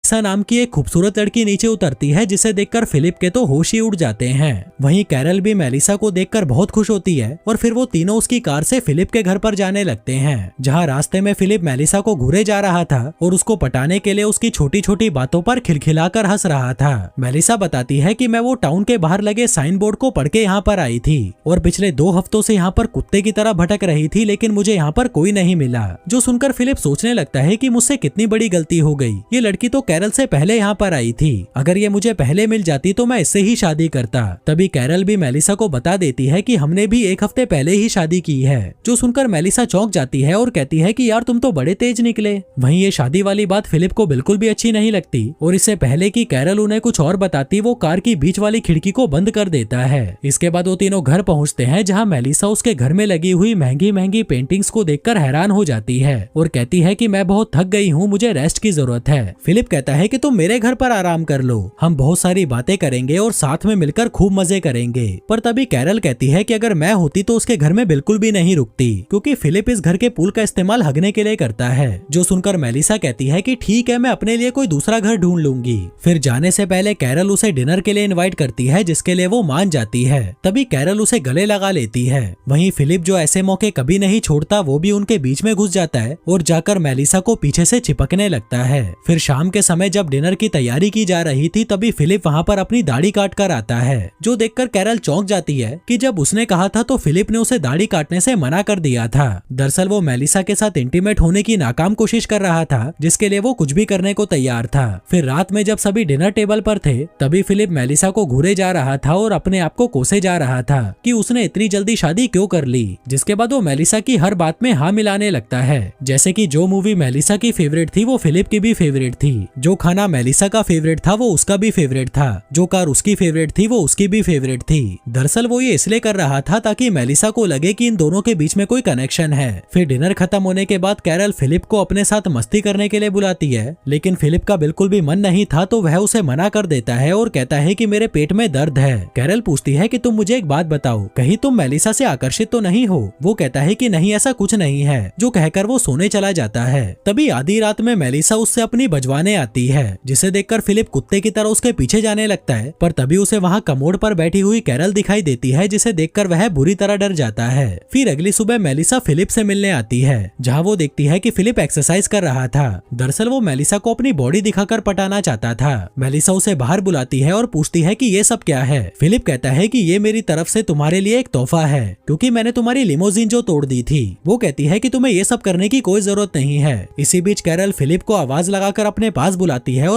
Alexa नाम की एक खूबसूरत लड़की नीचे उतरती है, जिसे देखकर फिलिप के तो होश ही उड़ जाते हैं। वहीं कैरल भी मेलिसा को देखकर बहुत खुश होती है और फिर वो तीनों उसकी कार से फिलिप के घर पर जाने लगते हैं, जहाँ रास्ते में फिलिप मेलिसा को घूरे जा रहा था और उसको पटाने के लिए उसकी छोटी छोटी बातों पर खिलखिलाकर हंस रहा था। मेलिसा बताती है कि मैं वो टाउन के बाहर लगे साइन बोर्ड को पढ़ के यहाँ पर आई थी और पिछले 2 हफ्तों से यहाँ पर कुत्ते की तरह भटक रही थी, लेकिन मुझे यहाँ पर कोई नहीं मिला। जो सुनकर फिलिप सोचने लगता है कि मुझसे कितनी बड़ी गलती हो गई। ये लड़की तो कैरल से पहले यहाँ पर आई थी, अगर ये मुझे पहले मिल जाती तो मैं इससे ही शादी करता। तभी कैरल भी मेलिसा को बता देती है कि हमने भी 1 हफ्ते पहले ही शादी की है। जो सुनकर मेलिसा चौंक जाती है और कहती है कि यार तुम तो बड़े तेज निकले। वहीं ये शादी वाली बात फिलिप को बिल्कुल भी अच्छी नहीं लगती और इससे पहले कि कैरल उन्हें कुछ और बताती, वो कार की बीच वाली खिड़की को बंद कर देता है। इसके बाद वो तीनों घर पहुंचते हैं, जहां मेलिसा उसके घर में लगी हुई महंगी महंगी पेंटिंग्स को देखकर हैरान हो जाती है और कहती है कि मैं बहुत थक गई हूँ, मुझे रेस्ट की जरूरत है। फिलिप कहता है कि तुम मेरे घर पर आराम कर लो, हम बहुत सारी बातें करेंगे और साथ में मिलकर खूब मजे करेंगे। पर तभी कैरल कहती है कि अगर मैं होती तो उसके घर में बिल्कुल भी नहीं रुकती, क्योंकि फिलिप इस घर के पूल का इस्तेमाल हगने के लिए करता है। जो सुनकर मेलिसा कहती है कि ठीक है, मैं अपने लिए कोई दूसरा घर ढूंढ लूंगी। फिर जाने से पहले कैरल उसे डिनर के लिए इनवाइट करती है, जिसके लिए वो मान जाती है। तभी कैरल उसे गले लगा लेती है। वहीं फिलिप, जो ऐसे मौके कभी नहीं छोड़ता, वो भी उनके बीच में घुस जाता है और जाकर मेलिसा को पीछे से चिपकने लगता है। फिर शाम के समय जब डिनर की तैयारी की जा रही थी, तभी फिलिप वहाँ पर अपनी दाढ़ी काट कर आता है। जो देखकर कैरल चौंक जाती है कि जब उसने कहा था तो फिलिप ने उसे दाढ़ी काटने से मना कर दिया था। दरअसल वो मेलिसा के साथ इंटीमेट होने की नाकाम कोशिश कर रहा था, जिसके लिए वो कुछ भी करने को तैयार था। फिर रात में जब सभी डिनर टेबल पर थे, तभी फिलिप मेलिसा को घूरे जा रहा था और अपने आप को कोसे जा रहा था कि उसने इतनी जल्दी शादी क्यों कर ली। जिसके बाद वो मेलिसा की हर बात में हाँ मिलाने लगता है, जैसे कि जो मूवी मेलिसा की फेवरेट थी वो फिलिप की भी फेवरेट थी, जो खाना मेलिसा का फेवरेट था वो उसका भी फेवरेट था, जो कार उसकी फेवरेट थी वो उसकी भी फेवरेट थी। दरअसल वो ये इसलिए कर रहा था ताकि मेलिसा को लगे कि इन दोनों के बीच में कोई कनेक्शन है। फिर डिनर खत्म होने के बाद कैरल फिलिप को अपने साथ मस्ती करने के लिए बुलाती है, लेकिन फिलिप का बिल्कुल भी मन नहीं था, तो वह उसे मना कर देता है और कहता है कि मेरे पेट में दर्द है। कैरल पूछती है कि तुम मुझे एक बात बताओ, कहीं तुम मेलिसा से आकर्षित तो नहीं हो? वो कहता है कि नहीं, ऐसा कुछ नहीं है। जो कहकर वो सोने चला जाता है। तभी आधी रात में मेलिसा उससे अपनी बजवाने आती है, जिसे देखकर फिलिप कुत्ते की तरह उसके पीछे जाने लगता है। पर तभी उसे वहाँ कमोड पर बैठी हुई कैरल दिखाई देती है, जिसे देखकर वह बुरी तरह डर जाता है। फिर अगली सुबह मेलिसा फिलिप से मिलने आती है, जहाँ वो देखती है कि फिलिप एक्सरसाइज कर रहा था। दरअसल वो मेलिसा को अपनी बॉडी दिखाकर पटाना चाहता था। मेलिसा उसे बाहर बुलाती है और पूछती है कि ये सब क्या है। फिलिप कहता है कि ये मेरी तरफ से तुम्हारे लिए एक तोहफा है, क्योंकि मैंने तुम्हारी लिमोजिन जो तोड़ दी थी। वो कहती है कि तुम्हें ये सब करने की कोई जरूरत नहीं है। इसी बीच कैरल फिलिप को आवाज लगाकर अपने पास बुलाती है और